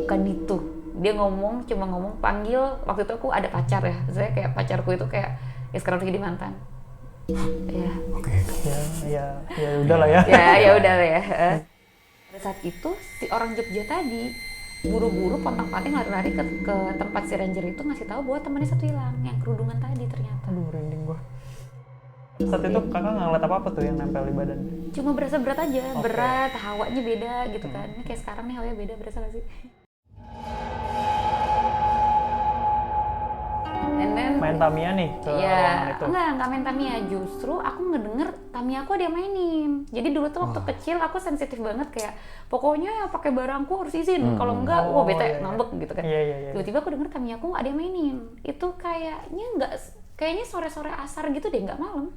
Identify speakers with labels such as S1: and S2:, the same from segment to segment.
S1: bukan itu. Dia cuma ngomong panggil, waktu itu aku ada pacar ya, saya kayak pacarku itu kayak ya sekarang udah jadi mantan. Ya.
S2: Oke.
S3: Ya udahlah ya.
S1: Ya udah lah ya. Pada saat itu si orang Jogja tadi buru-buru pontang-panting lari-lari ke tempat si ranger itu ngasih tahu bahwa temannya satu hilang, yang kerudungan tadi ternyata.
S3: Aduh, merinding gua. Saat itu kakak nggak ngeliat apa-apa tuh yang nempel di badan?
S1: Cuma berasa berat aja, berat, hawanya beda gitu kan. Ini kayak sekarang nih hawanya beda, berasa gak sih? And then,
S3: Main Tamiya nih ke ruangan itu?
S1: enggak main Tamiya. Justru aku ngedenger Tamiya aku ada yang mainin. Jadi dulu tuh waktu kecil aku sensitif banget kayak pokoknya yang pakai barangku harus izin. Kalau enggak, wah bete ngambek gitu kan.
S3: Iya.
S1: Tiba-tiba aku denger Tamiya aku ada yang mainin. Itu kayaknya sore-sore asar gitu deh, nggak malam.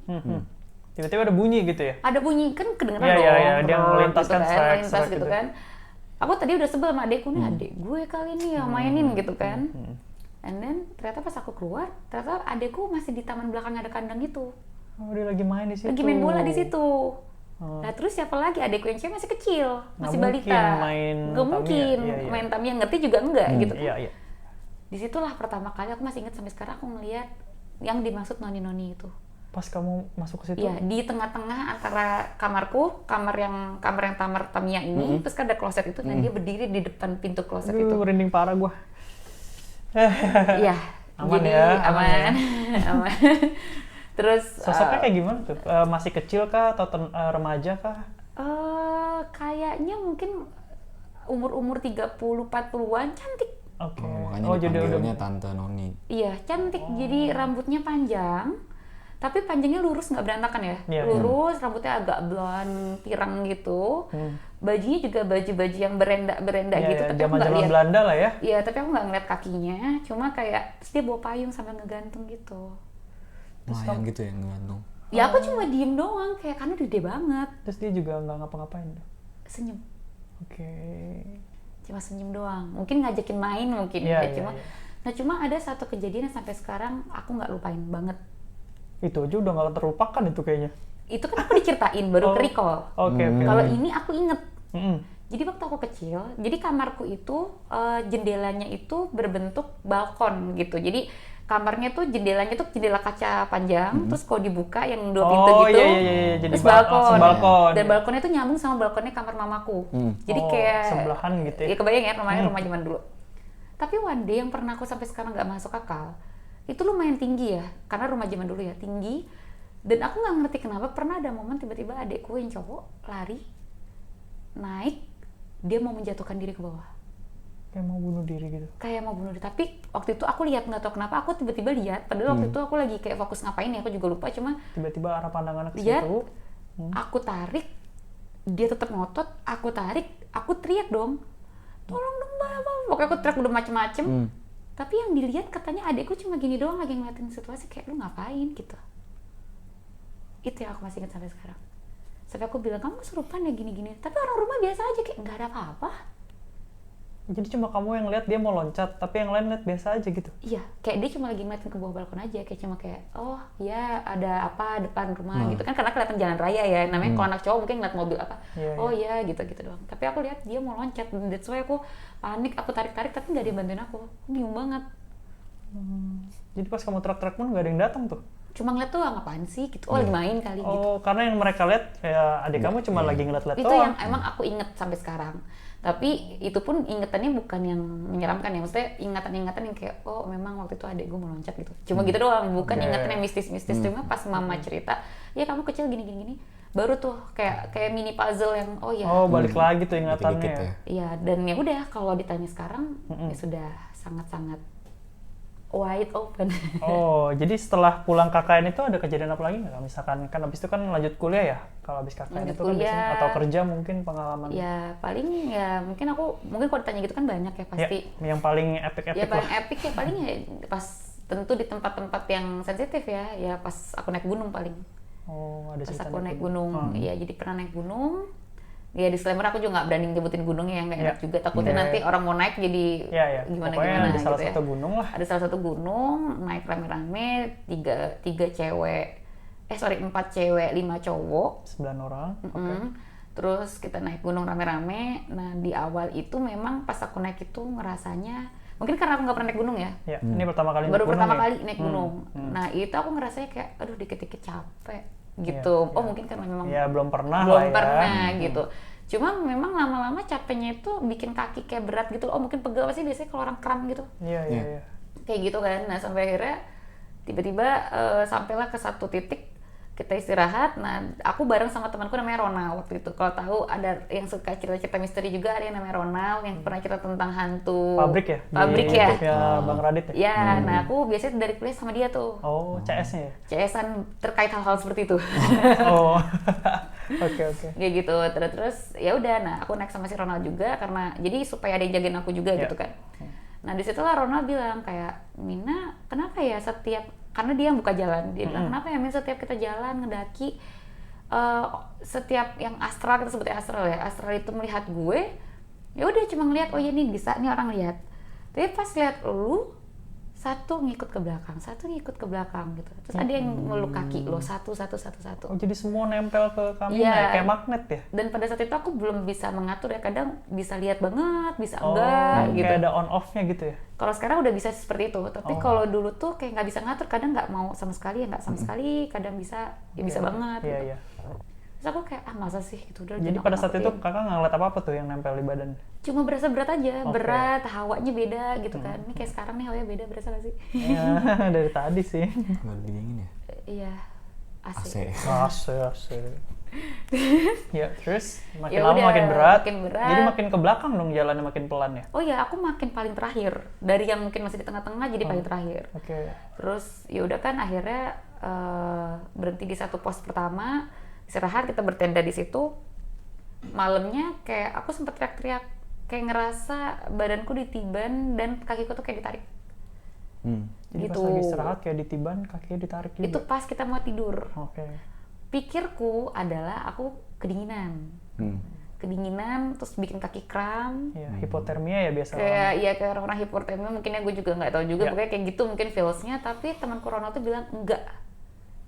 S3: Tiba-tiba ada bunyi gitu ya?
S1: Ada bunyi kan kedengeran
S3: Iya,
S1: dong.
S3: iya, dia melintas
S1: gitu
S3: kan,
S1: melintas
S3: serak
S1: gitu
S3: gitu.
S1: kan. Aku tadi udah sebel sama adekku nih, adek gue kali nih yang mainin gitu kan. And then ternyata pas aku keluar, ternyata adekku masih di taman belakang ada kandang gitu.
S3: Oh, dia lagi main di situ.
S1: Lagi main bola di situ. Nah terus siapa lagi, adekku yang cewek masih kecil, masih balita.
S3: Nggak
S1: Mungkin main Tamiya, ngerti juga enggak gitu kan.
S3: Iya.
S1: Disitulah pertama kali aku masih ingat sampai sekarang aku ngeliat yang dimaksud noni-noni itu.
S3: Pas kamu masuk ke situ?
S1: Iya, di tengah-tengah antara kamarku, kamar yang Tamiya ini, terus kan ada kloset itu, dan dia berdiri di depan pintu kloset itu.
S3: Merinding parah gua.
S1: Iya.
S3: Aman
S1: jadi,
S3: ya?
S1: Aman. Aman. Terus
S3: Sosoknya kayak gimana tuh? Masih kecil kah atau remaja kah?
S1: kayaknya mungkin umur 30-40-an, cantik.
S3: Oke.
S2: Makanya dipanggilnya Tante Noni.
S1: Iya, cantik. Jadi rambutnya panjang, tapi panjangnya lurus, nggak berantakan ya.
S3: Iya.
S1: Lurus, rambutnya agak blond, pirang gitu. Bajunya juga baju-baju yang berenda gitu. Tapi aku nggak
S3: zaman-zaman
S1: lihat.
S3: Belanda lah ya.
S1: Iya, tapi aku nggak ngeliat kakinya. Cuma kayak terus dia bawa payung sambil ngegantung gitu.
S2: Mayang gitu ya ngegantung.
S1: Ya aku cuma diem doang, kayak karena gede banget.
S3: Terus dia juga nggak ngapa-ngapain tuh.
S1: Senyum.
S3: Oke.
S1: Cuma senyum doang. Mungkin ngajakin main mungkin.
S3: Iya,
S1: ya.
S3: iya,
S1: Cuma,
S3: iya.
S1: Nah cuma ada satu kejadian yang sampai sekarang aku nggak lupain banget.
S3: Itu aja udah nggak terlupakan itu kayaknya.
S1: Itu kan aku diceritain, baru ke-recall.
S3: Oke.
S1: Kalau ini aku inget.
S3: Mm-mm.
S1: Jadi waktu aku kecil, jadi kamarku itu jendelanya itu berbentuk balkon gitu. Jadi kamarnya tuh jendelanya tuh jendela kaca panjang, terus kalau dibuka yang dua pintu gitu,
S3: iya. Jadi
S1: terus balkon.
S3: langsung balkon.
S1: Dan balkonnya tuh nyambung sama balkonnya kamar mamaku. Jadi kayak
S3: sebelahan gitu ya.
S1: Ya kebayang ya rumah zaman dulu. Tapi one day yang pernah aku sampai sekarang nggak masuk akal, itu lumayan tinggi ya, karena rumah zaman dulu ya tinggi. Dan aku nggak ngerti kenapa pernah ada momen tiba-tiba adekku yang cowok lari naik, dia mau menjatuhkan diri ke bawah.
S3: Kayak mau bunuh diri gitu.
S1: Kayak mau bunuh diri, tapi waktu itu aku lihat, nggak tahu kenapa aku tiba-tiba lihat, padahal waktu itu aku lagi kayak fokus ngapain ya, aku juga lupa, cuma
S3: Tiba-tiba arah pandangan ke
S1: lihat,
S3: situ.
S1: aku tarik, dia tetap ngotot, aku tarik, aku teriak dong, tolong dong Mbak, pokoknya aku teriak udah macem-macem. Tapi yang dilihat katanya adekku cuma gini doang lagi ngeliatin situasi, kayak lu ngapain gitu. Itu yang aku masih ingat sampai sekarang. Sampai aku bilang, kamu kesurupan ya gini-gini, tapi orang rumah biasa aja, kayak nggak ada apa-apa.
S3: Jadi cuma kamu yang lihat dia mau loncat, tapi yang lain lihat biasa aja gitu.
S1: Iya, kayak dia cuma lagi ngeliatin ke bawah balkon aja, kayak cuma kayak, oh ya ada apa depan rumah gitu kan, karena kelihatan jalan raya ya, namanya kalau anak cowok mungkin ngeliat mobil apa, iya gitu doang. Tapi aku lihat dia mau loncat, that's why aku panik, aku tarik-tarik tapi nggak ada yang bantuin aku bingung banget.
S3: Jadi pas kamu teriak-teriak pun nggak ada yang datang tuh.
S1: Cuma ngeliat tuh ngapain sih gitu, lagi main kali gitu.
S3: Oh, karena yang mereka lihat ya adik kamu cuma lagi ngeliat-liat
S1: Itu
S3: doang.
S1: yang emang aku inget sampai sekarang. Tapi itu pun ingetannya bukan yang menyeramkan ya, maksudnya ingatan-ingatan yang kayak oh memang waktu itu adik gue mau loncat gitu. Cuma gitu doang, bukan ingatan yang mistis-mistis. Cuma pas mama cerita, ya kamu kecil gini-gini, baru tuh kayak mini puzzle yang oh ya.
S3: Oh, balik lagi tuh ingatannya.
S2: Dikit-dikit ya.
S1: Iya, dan ya udah kalau ditanya sekarang ya sudah sangat-sangat wide open.
S3: Oh, jadi setelah pulang KKN itu ada kejadian apa lagi nggak? Misalkan kan abis itu kan lanjut kuliah ya? Kalau abis KKN
S1: Lanjut
S3: itu kan
S1: kuliah.
S3: biasanya, atau kerja mungkin pengalaman.
S1: Ya paling ya mungkin kalau ditanya gitu kan banyak ya pasti.
S3: Ya, yang paling epic-epic
S1: Ya paling
S3: lah.
S1: epic ya paling ya pas tentu di tempat-tempat yang sensitif ya pas aku naik gunung paling.
S3: Oh, ada
S1: Pas
S3: cerita
S1: aku naik gunung, ya jadi pernah naik gunung. Ya disclaimer aku juga nggak berani nyebutin gunungnya yang nggak enak juga, takutnya nanti orang mau naik jadi
S3: Pokoknya
S1: gimana
S3: ada salah
S1: gitu
S3: satu
S1: ya.
S3: gunung lah.
S1: Ada salah satu gunung, naik rame-rame, tiga cewek, 4 cewek, 5 cowok.
S3: 9 orang.
S1: Mm-mm. Terus kita naik gunung rame-rame. Nah di awal itu memang pas aku naik itu ngerasanya, mungkin karena aku nggak pernah naik gunung ya.
S3: Ya, ini pertama kali
S1: Baru
S3: naik gunung
S1: pertama
S3: ya?
S1: kali naik gunung. Nah itu aku ngerasanya kayak, aduh dikit-dikit capek gitu.
S3: Iya,
S1: Oh
S3: iya.
S1: mungkin karena memang
S3: Ya belum pernah
S1: belum
S3: lah ya.
S1: pernah gitu. Cuma memang lama-lama capeknya itu bikin kaki kayak berat gitu. Oh mungkin pegel, pasti biasanya kalau orang kram gitu.
S3: Iya, iya, iya.
S1: Kayak gitu kan. Nah sampai akhirnya tiba-tiba sampailah ke satu titik kita istirahat. Nah aku bareng sama temanku namanya Ronald waktu itu. Kalau tahu ada yang suka cerita-cerita misteri juga, ada yang namanya Ronald yang pernah cerita tentang hantu
S3: Pabrik ya?
S1: Pabrik
S3: Di
S1: ya.
S3: YouTube-nya Bang Radit ya?
S1: Ya, nah aku biasanya dari kuliah sama dia tuh.
S3: Oh, CS-nya ya?
S1: CS-an terkait hal-hal seperti itu.
S3: Oh. Oke.
S1: Kayak gitu. Terus ya udah, nah aku naik sama si Ronald juga karena jadi supaya ada yang jagain aku juga gitu kan. Nah disitulah Ronald bilang kayak, Mina kenapa ya setiap, karena dia yang buka jalan, dia bilang kenapa ya Min setiap kita jalan ngedaki setiap yang astral, kita sebutnya astral ya, astral itu melihat gue, ya udah cuma ngeliat, oh ya nih bisa nih orang lihat. Tapi pas lihat lu, satu ngikut ke belakang gitu. Terus ada yang meluk kaki lo, satu.
S3: Oh, jadi semua nempel ke kami
S1: Iya.
S3: kayak magnet ya?
S1: Dan pada saat itu aku belum bisa mengatur ya, kadang bisa lihat banget, bisa
S3: Oh,
S1: enggak gitu.
S3: kayak ada on off-nya gitu ya?
S1: Kalau sekarang udah bisa seperti itu, tapi kalau dulu tuh kayak nggak bisa ngatur, kadang nggak mau sama sekali ya nggak sama sekali, kadang bisa ya bisa banget.
S3: Iya,
S1: gitu.
S3: iya.
S1: Terus aku kayak masa sih gitu udah.
S3: Jadi
S1: jangan
S3: pada saat
S1: aku
S3: itu
S1: lakuin.
S3: kakak nggak ngeliat apa-apa tuh yang nempel di badan?
S1: Cuma berasa berat aja,
S3: Oke.
S1: berat, hawanya beda gitu kan. Ini kayak sekarang nih hawanya beda, berasa gak sih?
S3: Iya, dari tadi sih.
S2: Lebih dingin ya?
S1: Iya, AC.
S2: AC.
S3: Asik. Ya, terus makin
S1: Ya
S3: lama
S1: udah,
S3: makin berat.
S1: makin berat.
S3: Jadi makin ke belakang dong jalannya makin pelan ya?
S1: Oh ya, aku makin paling terakhir. Dari yang mungkin masih di tengah-tengah jadi paling terakhir.
S3: Oke.
S1: Terus ya udah kan akhirnya berhenti di satu pos pertama, istirahat, kita bertenda di situ. Malamnya kayak aku sempet teriak-teriak, kayak ngerasa badanku ditiban dan kakiku tuh kayak ditarik.
S3: Jadi
S1: Gitu.
S3: pas lagi istirahat kayak ditiban, kakinya ditarik juga?
S1: Itu pas kita mau tidur.
S3: Oke.
S1: Pikirku adalah aku kedinginan. Kedinginan terus bikin kaki kram.
S3: Ya, hipotermia ya biasa.
S1: Kayak ya kayak orang hipotermia, mungkin ya gue juga nggak tahu juga,
S3: Ya.
S1: pokoknya kayak gitu mungkin feelsnya. Tapi temanku Ronald tuh bilang enggak,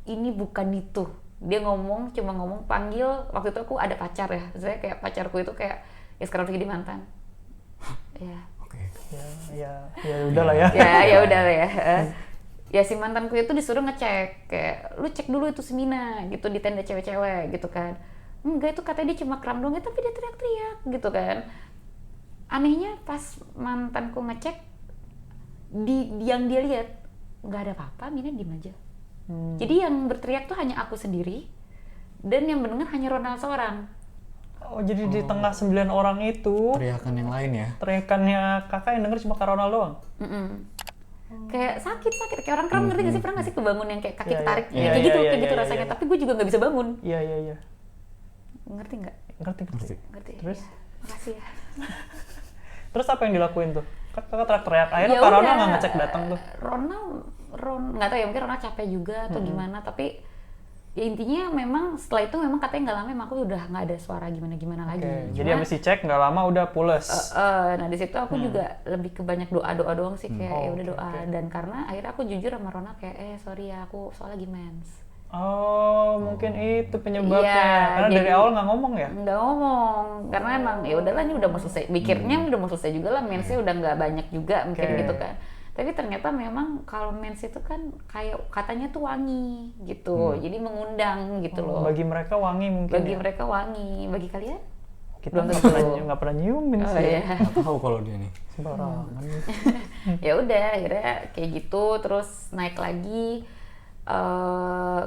S1: ini bukan itu. Dia cuma ngomong panggil. Waktu itu aku ada pacar ya, saya kayak pacarku itu kayak ya sekarang udah jadi mantan. Ya
S2: Oke.
S3: Ya udahlah ya.
S1: ya udah lah ya. Ya si mantanku itu disuruh ngecek, kayak lu cek dulu itu Semina gitu di tenda cewek-cewek gitu kan. Enggak, itu katanya dia cuma kram doang, tapi dia teriak-teriak gitu kan. Anehnya pas mantanku ngecek, yang dia lihat nggak ada apa-apa, Mina diem aja. Jadi yang berteriak tuh hanya aku sendiri, dan yang mendengar hanya Ronald seorang.
S3: Oh, jadi di tengah 9 orang itu,
S2: Teriakan yang lain ya?
S3: teriakannya kakak yang denger cuma Kak Ronald doang?
S1: Kayak sakit, kayak orang kram, ngerti gak sih? Pernah gak sih kebangun yang kayak kaki
S3: Iya,
S1: ketarik?
S3: iya.
S1: Kayak
S3: Iya,
S1: gitu,
S3: iya,
S1: kayak gitu
S3: iya,
S1: rasanya.
S3: iya.
S1: Tapi gue juga gak bisa bangun.
S3: Iya.
S1: Ngerti nggak?
S3: Ngerti.
S1: Ngerti.
S3: Terus?
S1: Ya, makasih ya.
S3: Terus apa yang dilakuin tuh? Kakak teriak-teriak. Akhirnya
S1: Ya
S3: Kak Ronald
S1: udah,
S3: nggak ngecek datang tuh?
S1: Ronald nggak tahu ya, mungkin Ronald capek juga atau gimana, tapi ya intinya memang setelah itu memang katanya nggak lama emang aku udah nggak ada suara gimana lagi.
S3: Oke, jadi habis dicek nggak lama udah pules.
S1: Nah di situ aku juga lebih ke banyak doa doang sih, kayak ya udah
S3: Oke,
S1: doa.
S3: oke.
S1: Dan karena akhirnya aku jujur sama Ronald kayak sorry ya, aku soalnya lagi mens.
S3: Oh, mungkin itu penyebabnya.
S1: Iya,
S3: Karena dari
S1: jadi-
S3: awal nggak ngomong ya?
S1: Nggak ngomong karena emang ya udahlah, ini udah mau selesai, mikirnya udah mau selesai juga lah, mensnya udah nggak banyak juga mungkin
S3: Oke.
S1: gitu kan. Tapi ternyata memang kalau mens itu kan kayak katanya tuh wangi gitu, jadi mengundang gitu loh.
S3: Bagi mereka wangi mungkin
S1: Bagi
S3: ya?
S1: mereka wangi, bagi kalian?
S3: Kita
S1: belum
S3: nggak
S1: tentu.
S3: pernah nyiumin
S1: Oh
S3: sih.
S1: ya.
S2: Nggak tahu kalau dia nih.
S3: Sembarangan.
S1: Ya udah akhirnya kayak gitu, terus naik lagi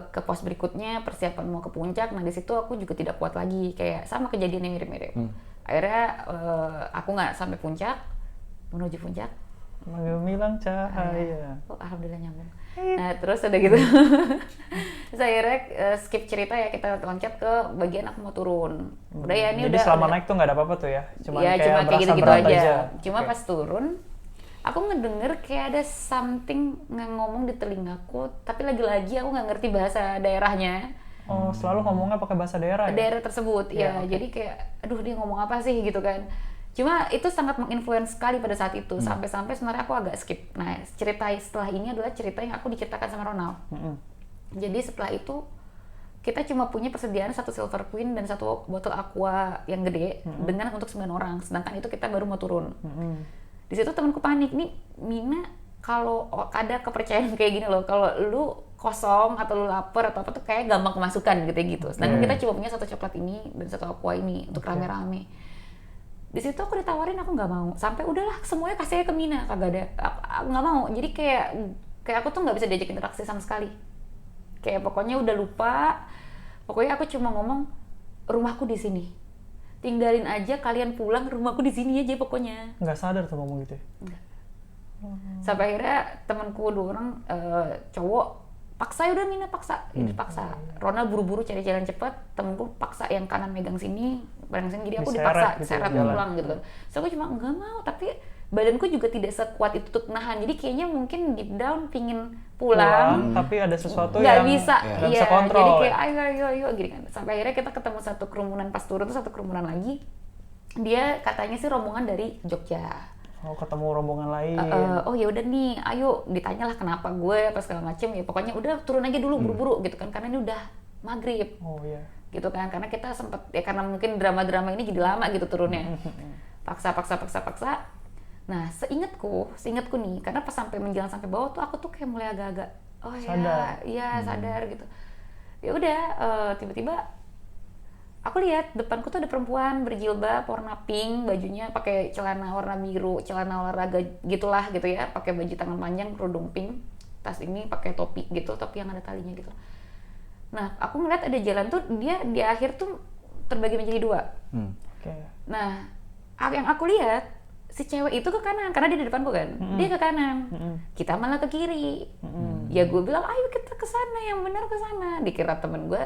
S1: ke pos berikutnya, persiapan mau ke puncak. Nah di situ aku juga tidak kuat lagi, kayak sama kejadiannya mirip-mirip. Akhirnya aku nggak sampai puncak, menuju puncak.
S3: Menggemilang cahaya.
S1: Oh, alhamdulillah nyambung. Nah terus udah gitu, terus akhirnya skip cerita ya, kita loncat ke bagian aku mau turun. Udah ya ini
S3: Jadi
S1: udah.
S3: selama naik tuh nggak ada apa-apa tuh ya? Cuma
S1: Ya
S3: kayak
S1: cuma kayak
S3: berasa
S1: gitu-gitu
S3: berat
S1: aja. Cuma
S3: Oke.
S1: pas turun, aku ngedenger kayak ada something ngomong di telingaku, tapi lagi-lagi aku nggak ngerti bahasa daerahnya.
S3: Oh, selalu ngomongnya pakai bahasa daerah ya?
S1: Daerah tersebut
S3: Iya,
S1: ya,
S3: oke.
S1: jadi kayak aduh dia ngomong apa sih gitu kan. Cuma itu sangat menginfluence sekali pada saat itu, sampai-sampai sebenarnya aku agak skip. Nah cerita setelah ini adalah cerita yang aku diceritakan sama Ronald. Jadi setelah itu kita cuma punya persediaan 1 Silver Queen dan 1 botol aqua yang gede dengan untuk 9 orang. Sedangkan itu kita baru mau turun. Di situ temanku panik nih, Mina, kalau ada kepercayaan kayak gini loh, kalau lu kosong atau lu lapar atau apa tuh kayak gampang kemasukan gitu. Sedangkan kita cuma punya 1 coklat ini dan 1 aqua ini untuk rame-rame. Di situ aku ditawarin, aku nggak mau. Sampai udahlah semuanya kasih aja ke Mina, kagak ada. Aku nggak mau. Jadi kayak aku tuh nggak bisa diajak interaksi sama sekali. Kayak pokoknya udah lupa. Pokoknya aku cuma ngomong, rumahku di sini. Tinggalin aja kalian pulang, rumahku di sini aja pokoknya.
S3: Nggak sadar tuh ngomong gitu ya?
S1: Enggak. Sampai akhirnya temanku 2 orang cowok paksa, ya udah Mina paksa, dipaksa. Ronald buru-buru cari jalan cepat, temanku paksa yang kanan megang sini, megang sini, jadi aku dipaksa seret pulang gitu kan. So aku cuma nggak mau, tapi badanku juga tidak sekuat itu untuk nahan, jadi kayaknya mungkin deep down pingin pulang
S3: tapi ada sesuatu
S1: nggak
S3: yang
S1: bisa,
S3: nggak bisa kontrol.
S1: jadi kayak ayo gini kan. Sampai akhirnya kita ketemu 1 kerumunan, pas turun tuh 1 kerumunan lagi, dia katanya sih rombongan dari Jogja.
S3: Oh, ketemu rombongan lain.
S1: Oh ya udah nih, ayo, ditanyalah kenapa gue apa segala macem, ya pokoknya udah turun aja dulu buru-buru gitu kan, karena ini udah maghrib.
S3: Oh iya.
S1: Gitu kan, karena kita sempet ya, karena mungkin drama-drama ini jadi lama gitu turunnya. Paksa. Nah, seingatku nih, karena pas sampai menjelang sampai bawah tuh aku tuh kayak mulai agak-agak sadar gitu. Ya udah, tiba-tiba aku lihat depanku tuh ada perempuan berjilbab warna pink, bajunya pakai celana warna biru, celana olahraga gitulah gitu ya, pakai baju tangan panjang, kerudung pink, tas ini pakai topi gitu, topi yang ada talinya gitu. Nah, aku ngeliat ada jalan tuh, dia di akhir tuh terbagi menjadi 2.
S3: Okay.
S1: Nah, yang aku lihat si cewek itu ke kanan, karena dia di depanku kan, dia ke kanan, kita malah ke kiri. Ya gue bilang, ayo kita ke sana, yang benar ke sana. Dikira temen gue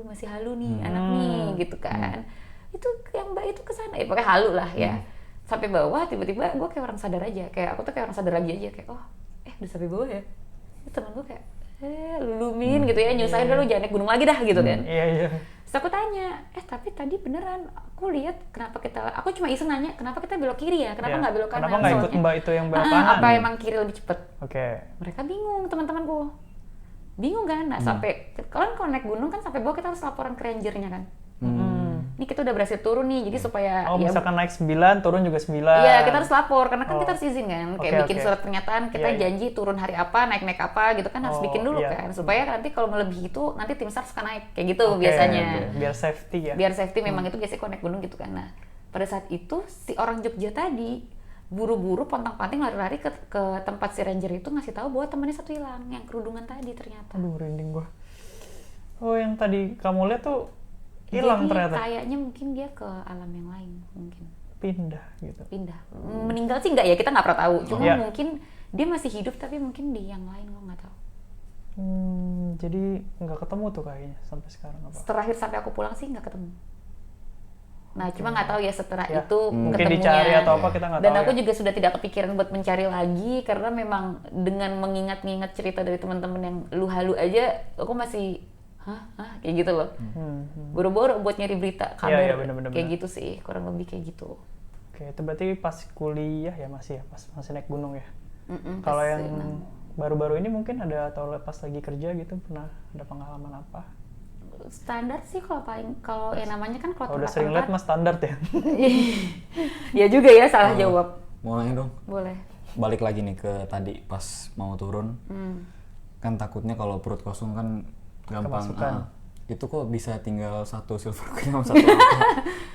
S1: masih halu nih, anak nih, gitu kan. Itu yang mbak itu ke sana, ya pakai halu lah ya. Sampai bawah, tiba-tiba gue kayak orang sadar aja, kayak aku tuh kayak orang sadar lagi aja, kayak udah sampai bawah ya. Temen gue kayak, lulumin gitu ya, nyusahin lu jangan naik gunung lagi dah gitu kan.
S3: Iya.
S1: Terus aku tanya, tapi tadi beneran aku lihat kenapa aku cuma iseng nanya, kenapa kita belok kiri ya? Kenapa nggak belok kanan?
S3: Kenapa nggak ikut mbak itu yang belok kanan?
S1: Apa emang kiri lebih cepet?
S3: Oke.
S1: Mereka bingung, teman-temanku. Bingung kan? Nah, sampai kalau naik gunung kan sampai bawah kita harus laporan ke rangernya kan. Ini kita udah berhasil turun nih, jadi supaya
S3: misalkan naik 9, turun juga 9.
S1: Iya, kita harus lapor, karena kan kita harus izin kan. Kayak bikin surat pernyataan, kita janji turun hari apa, naik apa gitu kan, harus bikin dulu kan. Supaya nanti kalau melebihi itu, nanti tim SAR suka naik, kayak gitu biasanya.
S3: Biar safety ya.
S1: Biar safety, memang itu biasanya kalau naik gunung gitu kan. Nah, pada saat itu, si orang Jogja tadi, buru-buru pontang-panting lari-lari ke tempat si ranger itu, ngasih tahu bahwa temannya 1 hilang, yang kerudungan tadi ternyata.
S3: Aduh, merinding gua. Oh, yang tadi kamu lihat tuh hilang ternyata.
S1: Kayaknya mungkin dia ke alam yang lain, mungkin.
S3: Pindah gitu.
S1: Meninggal sih enggak ya, kita nggak pernah tahu. Cuma mungkin dia masih hidup, tapi mungkin di yang lain lo nggak tahu.
S3: Jadi nggak ketemu tuh kayaknya sampai sekarang apa?
S1: Terakhir sampai aku pulang sih nggak ketemu. Nah, cuma nggak tahu ya setelah itu
S3: mungkin
S1: ketemunya.
S3: dicari atau apa, kita nggak tahu.
S1: Dan aku juga sudah tidak kepikiran buat mencari lagi, karena memang dengan mengingat-ingat cerita dari teman-teman yang lu halu aja, aku masih kayak gitu loh. Boro-boro buat nyari berita kabar,
S3: bener.
S1: kayak gitu sih, kurang lebih kayak gitu.
S3: Oke, itu berarti pas kuliah ya, pas masih naik gunung ya. Kalau yang baru-baru ini mungkin ada, atau pas lagi kerja gitu, pernah ada pengalaman apa?
S1: Standar sih kalau yang namanya kan kalau
S3: udah sering lihat mas standar ya.
S1: Ya juga ya, salah jawab.
S2: Mau nanya dong?
S1: Boleh.
S2: Balik lagi nih ke tadi pas mau turun. Kan takutnya kalau perut kosong kan gampang. Itu kok bisa tinggal 1 Silver Queen sama 1 aqua?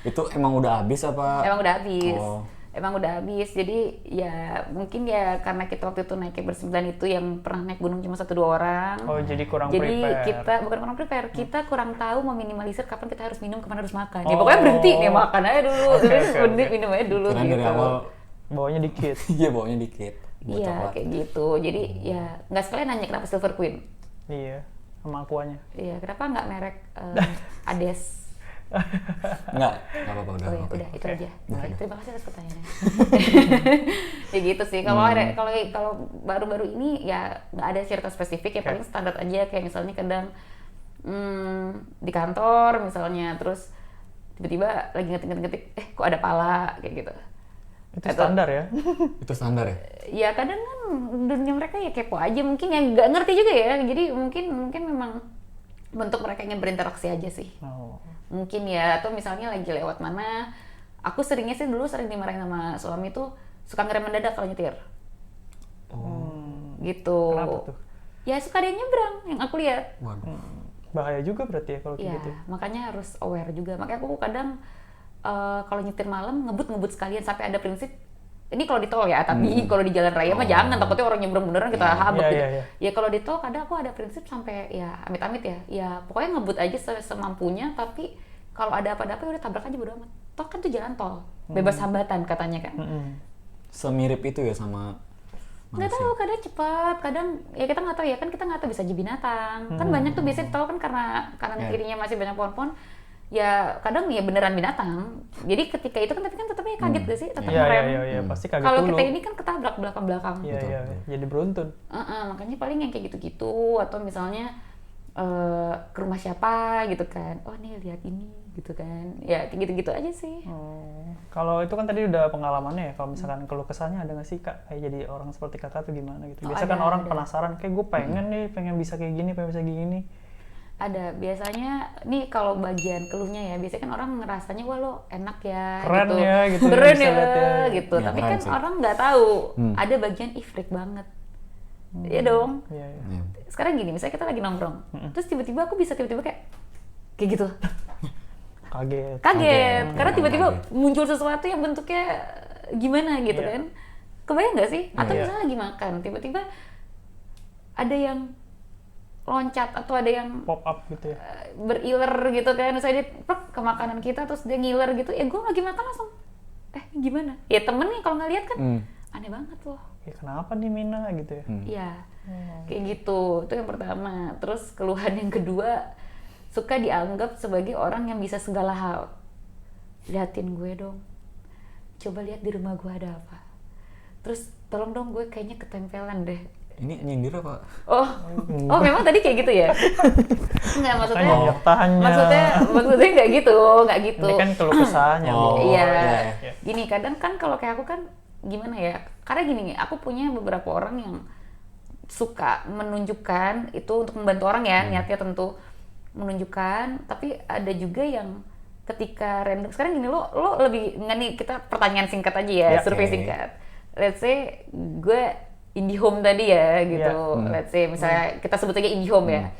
S2: Itu emang udah habis apa?
S1: Emang udah habis. Emang udah habis. Jadi ya mungkin ya karena kita waktu itu naiknya bersembilan itu yang pernah naik gunung cuma 1-2 orang.
S3: Oh, jadi kurang
S1: prepare. Jadi kita bukan kurang prepare, kita kurang tahu meminimalisir kapan kita harus minum, kapan harus makan. Ya pokoknya berhenti nih, makan aja dulu, terus minum aja dulu.
S2: Karena
S1: gitu.
S2: dari awal
S3: bawanya dikit.
S2: Iya, bawanya dikit.
S1: Iya, kayak gitu. Jadi ya nggak sekalian nanya kenapa Silver Queen.
S3: Iya, sama aquanya.
S1: Iya, kenapa nggak merek Ades?
S2: Nggak apa-apa udah.
S1: Oh ya, udah itu aja. Baik, terima kasih atas pertanyaannya. Ya gitu sih. Kalau baru-baru ini ya nggak ada cerita spesifik ya, paling standar aja, kayak misalnya kadang di kantor misalnya, terus tiba-tiba lagi ngetik-ngetik, kok ada pala kayak gitu.
S3: Itu standar ya?
S2: Itu standar ya?
S1: Ya kadang kan dunia mereka ya kepo aja, mungkin yang nggak ngerti juga ya. Jadi mungkin memang bentuk mereka ingin berinteraksi aja sih. Mungkin ya, atau misalnya lagi lewat mana, aku seringnya sih dulu sering dimarahin sama suami tuh suka ngerem mendadak kalau nyetir. Gitu.
S3: Kenapa tuh?
S1: Ya suka dia nyebrang yang aku lihat.
S2: Waduh.
S3: Bahaya juga berarti ya kalau kayak
S1: Iya,
S3: gitu.
S1: makanya harus aware juga. Makanya aku kadang kalau nyetir malam ngebut sekalian sampai ada prinsip. Ini kalau di tol ya, tapi kalau di jalan raya mah jangan, takutnya orang nyebrang beneran kita habuk gitu. Ya kalau di tol kadang aku ada prinsip sampai ya amit-amit ya. Ya pokoknya ngebut aja semampunya, tapi kalau ada apa-apa udah tabrak aja bodo amat. Toh kan tuh jalan tol, bebas hambatan katanya kan.
S2: Semirip itu ya sama
S1: Nggak tahu, kadang cepat, kadang ya kita nggak tahu ya, kan kita nggak tahu bisa jadi binatang. Kan banyak tuh biasanya tahu kan karena kanan kirinya masih banyak pohon-pohon. Ya kadang ya beneran binatang. Jadi ketika itu kan tapi kan tetapnya kaget gak sih? Tetap ngerem.
S3: Iya, pasti kaget
S1: Kalau
S3: dulu.
S1: kita ini kan ketabrak belakang-belakang.
S3: Iya, jadi beruntun.
S1: Makanya paling yang kayak gitu-gitu, atau misalnya ke rumah siapa gitu kan. Oh nih lihat ini gitu kan. Ya kayak gitu-gitu aja sih.
S3: Kalau itu kan tadi udah pengalamannya ya. Kalau misalkan keluh kesahnya ada nggak sih Kak? Kayak jadi orang seperti Kakak tuh gimana gitu. Biasa kan orang penasaran, kayak gue pengen nih, pengen bisa kayak gini, pengen bisa gini.
S1: Ada, biasanya nih kalau bagian keluhnya ya, biasanya kan orang ngerasanya wah lo enak ya,
S3: keren
S1: gitu.
S3: ya gitu,
S1: keren
S3: bisa
S1: ya,
S3: lihat ya.
S1: gitu.
S2: Ya,
S1: Tapi
S2: keren
S1: kan
S2: sih.
S1: orang nggak tahu ada bagian freak banget. Iya dong.
S3: Iya.
S1: Sekarang gini, misalnya kita lagi nongkrong, terus tiba-tiba aku bisa tiba-tiba kayak gitu.
S3: Kaget.
S1: Karena tiba-tiba muncul sesuatu yang bentuknya gimana gitu kan. Kebayang nggak sih? Atau misalnya lagi makan, tiba-tiba ada yang loncat atau ada yang
S3: Pop up gitu ya.
S1: beriler gitu kan, misalnya dia plek ke makanan kita terus dia ngiler gitu, ya gue lagi makan langsung gimana? Ya temennya kalau nggak lihat kan aneh banget loh.
S3: Ya kenapa nih Mina gitu ya?
S1: Iya, kayak gitu. Itu yang pertama. Terus keluhan yang kedua, suka dianggap sebagai orang yang bisa segala hal. Liatin gue dong. Coba lihat di rumah gue ada apa. Terus tolong dong, gue kayaknya ketempelan deh.
S2: Ini nyindir apa?
S1: Oh memang tadi kayak gitu ya? Enggak, maksudnya nggak gitu.
S3: Ini kan keluh kesahnya.
S1: Iya. Gini, kadang kan kalau kayak aku kan gimana ya? Karena gini, aku punya beberapa orang yang suka menunjukkan itu untuk membantu orang ya, niatnya tentu menunjukkan, tapi ada juga yang ketika random. Sekarang gini, lo lebih nggak nih, kita pertanyaan singkat aja ya, survei singkat. Let's say gue IndiHome tadi ya gitu. Let's say misalnya kita sebut aja IndiHome ya.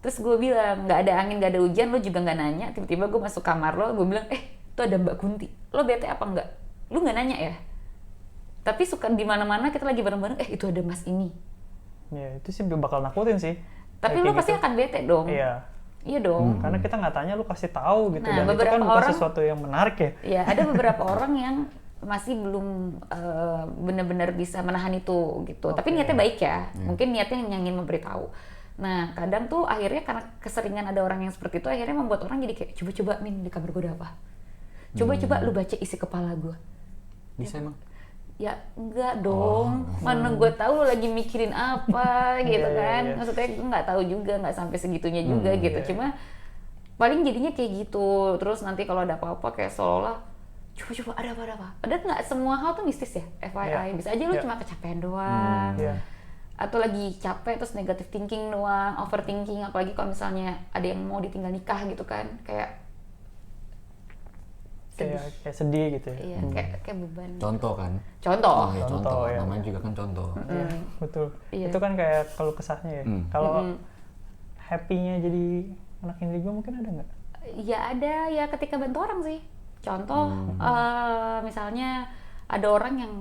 S1: Terus gue bilang nggak ada angin, nggak ada hujan, lo juga nggak nanya. Tiba-tiba gue masuk kamar lo, gue bilang itu ada Mbak Kunti. Lo bete apa enggak? Lo nggak nanya ya. Tapi suka di mana-mana kita lagi bareng-bareng, itu ada Mas ini.
S3: Ya itu sih bakal nakutin sih.
S1: Tapi lo pasti akan bete dong. Iya dong.
S3: Karena kita nggak tanya, lo kasih tahu gitu.
S1: Nah,
S3: dan itu kan bukan sesuatu yang menarik ya.
S1: Iya, ada beberapa orang yang masih belum benar-benar bisa menahan itu gitu. Tapi niatnya baik ya. Mungkin niatnya yang ingin memberitahu. Nah, kadang tuh akhirnya karena keseringan ada orang yang seperti itu, akhirnya membuat orang jadi kayak coba-coba Min, di kamar gue ada apa? Coba-coba lu baca isi kepala gue.
S2: Bisa emang?
S1: Ya enggak dong. Mana gue tahu lu lagi mikirin apa gitu kan. Maksudnya gue nggak tahu juga, nggak sampai segitunya juga gitu. Cuma paling jadinya kayak gitu. Terus nanti kalau ada apa-apa kayak seolah coba ada apa. Padahal nggak semua hal tuh mistis ya, FYI. Bisa aja lu cuma kecapean doang. Atau lagi capek terus negative thinking doang, overthinking. Apalagi kalau misalnya ada yang mau ditinggal nikah gitu kan, kayak
S3: sedih gitu ya.
S1: Iya, kayak beban.
S2: Contoh kan?
S1: Contoh
S3: ya.
S2: Namanya juga kan contoh.
S3: Betul. Itu kan kayak keluh kesahnya ya. Kalau happy-nya jadi anak indigo mungkin ada nggak?
S1: Ya ada ya, ketika bantu orang sih. Contoh misalnya ada orang yang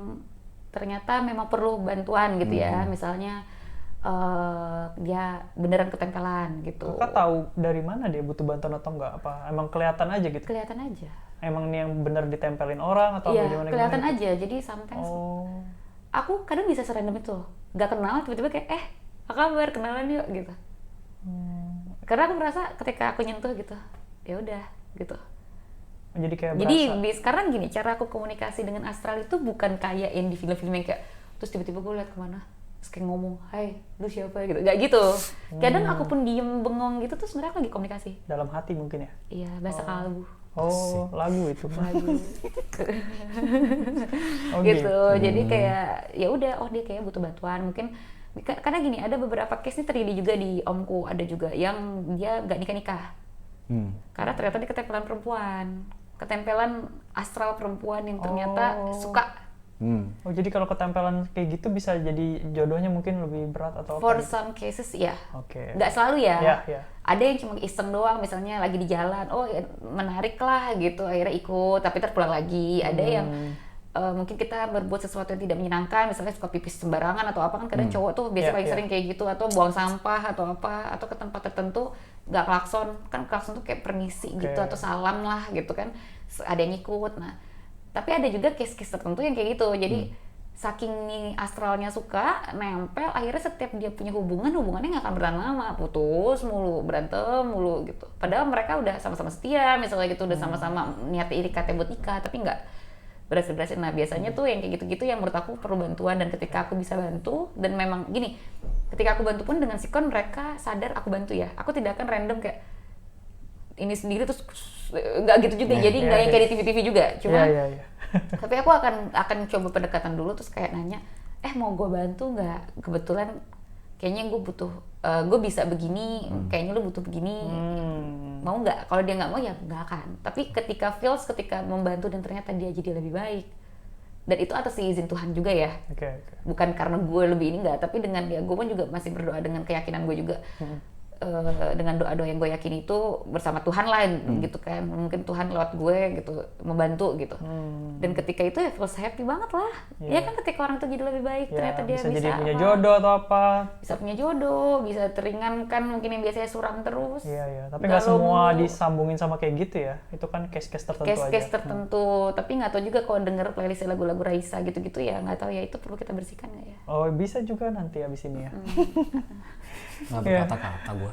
S1: ternyata memang perlu bantuan gitu ya. Misalnya dia beneran ketempelan gitu.
S3: Kakak tahu dari mana dia butuh bantuan atau enggak? Apa emang kelihatan aja gitu?
S1: Kelihatan aja.
S3: Emang nih yang bener ditempelin orang atau gimana?
S1: Iya, kelihatan aja. Jadi sometimes aku kadang bisa serandom itu loh. Gak kenal, tiba-tiba kayak apa kabar, kenalan yuk gitu. Karena aku merasa ketika aku nyentuh gitu, ya udah gitu.
S3: Jadi kayak
S1: sekarang gini, cara aku komunikasi dengan astral itu bukan kayak yang di film-film yang kayak terus tiba-tiba gue liat kemana, terus kayak ngomong, hai lu siapa gitu, gak gitu. Kadang aku pun diem bengong gitu, terus sebenarnya aku lagi komunikasi
S3: dalam hati mungkin ya.
S1: Iya, bahasa kalbu.
S3: Lagu itu.
S1: Gitu. Jadi kayak ya udah, dia kayaknya butuh bantuan, mungkin Karena gini, ada beberapa case nih terjadi juga di omku, ada juga yang dia nggak nikah-nikah. Karena ternyata dia ketempelan perempuan, ketempelan astral perempuan yang ternyata suka.
S3: Oh, jadi kalau ketempelan kayak gitu bisa jadi jodohnya mungkin lebih berat atau
S1: For
S3: apa?
S1: some cases ya.
S3: Oke.
S1: Nggak selalu ya.
S3: Ya.
S1: Ada yang cuma iseng doang, misalnya lagi di jalan, oh ya, menarik lah gitu, akhirnya ikut, tapi terpulang lagi. Ada yang mungkin kita berbuat sesuatu yang tidak menyenangkan, misalnya suka pipis sembarangan atau apa, kan kadang cowok tuh biasa paling sering kayak gitu, atau buang sampah atau apa, atau ke tempat tertentu nggak klakson, kan klakson tuh kayak permisi gitu atau salam lah gitu kan, ada yang ikut. Nah, tapi ada juga case-case tertentu yang kayak gitu, jadi saking nih astralnya suka nempel, akhirnya setiap dia punya hubungannya nggak akan bertahan lama, putus mulu, berantem mulu gitu. Padahal mereka udah sama-sama setia misalnya gitu, udah sama-sama niat ikatnya buat nikah, tapi nggak berhasil. Nah biasanya tuh yang kayak gitu-gitu yang menurut aku perlu bantuan, dan ketika aku bisa bantu, dan memang gini, ketika aku bantu pun dengan sikon mereka sadar aku bantu ya, aku tidak akan random kayak ini sendiri terus nggak gitu juga, jadi nggak yang kayak di TV-TV juga, cuma tapi aku akan coba pendekatan dulu, terus kayak nanya, mau gue bantu nggak, kebetulan kayaknya gue butuh, gue bisa begini, kayaknya lu butuh begini, mau nggak? Kalau dia nggak mau ya nggak akan. Tapi ketika membantu dan ternyata dia jadi lebih baik, dan itu atas izin Tuhan juga ya, bukan karena gue lebih ini nggak, tapi dengan ya gue pun juga masih berdoa dengan keyakinan gue juga. Dengan doa-doa yang gue yakin itu bersama Tuhan lah gitu kan, mungkin Tuhan lewat gue gitu membantu gitu, dan ketika itu ya feels happy banget lah, ya kan, ketika orang tuh jadi lebih baik, ternyata dia bisa
S3: jadi punya jodoh atau apa,
S1: bisa punya jodoh, bisa teringankan mungkin yang biasanya suram terus.
S3: Tapi nggak semua disambungin sama kayak gitu ya, itu kan case-case tertentu
S1: case tertentu, tapi nggak tahu juga kalau denger playlist lagu-lagu Raisa gitu-gitu ya, nggak tahu ya, itu perlu kita bersihkan nggak ya?
S3: Oh, bisa juga nanti abis ini ya.
S2: Nggak berkata-kata gue.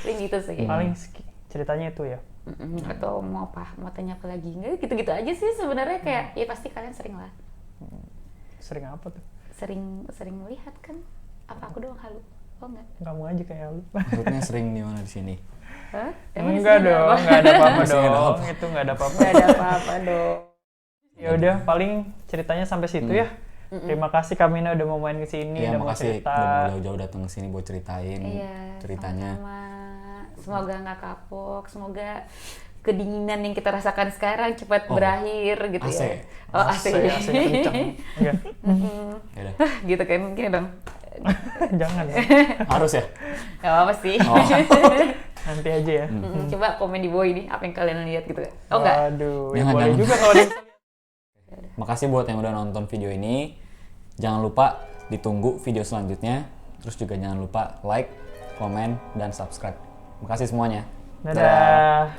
S1: Paling gitu sih.
S3: Paling ceritanya itu ya.
S1: Atau mau tanya apa lagi? Nggak, gitu-gitu aja sih sebenarnya, kayak ya pasti kalian sering lah.
S3: Sering apa tuh?
S1: Sering melihat kan? Apa aku doang halu? Oh enggak?
S3: Kamu aja kayak halu.
S2: Maksudnya sering di mana di sini?
S1: Hah?
S3: Enggak dong, nggak ada apa-apa dong. Itu nggak ada apa-apa.
S1: Nggak ada apa-apa dong.
S3: Ya udah, paling ceritanya sampai situ ya. Terima kasih Kamina udah mau main ke sini,
S2: Iya,
S3: udah mau
S2: makasih
S3: cerita.
S2: udah mau jauh-jauh datang ke sini buat ceritain ceritanya.
S1: Sama-sama. Semoga nggak kapok, semoga kedinginan yang kita rasakan sekarang cepat berakhir gitu
S2: AC.
S1: ya. Oh, AC.
S3: AC kenceng. Iya.
S2: Yaudah.
S1: Gitu kan, mungkin dong.
S3: Jangan.
S2: Harus ya?
S1: Gak apa-apa sih.
S3: Nanti aja ya.
S1: Coba komen di bawah ini apa yang kalian lihat gitu. Oh enggak?
S3: Waduh, ya
S2: Jangan,
S3: boleh
S2: jangan.
S3: juga kalau ada.
S2: Makasih buat yang udah nonton video ini. Jangan lupa ditunggu video selanjutnya. Terus juga jangan lupa like, komen, dan subscribe. Makasih semuanya.
S3: Dadah.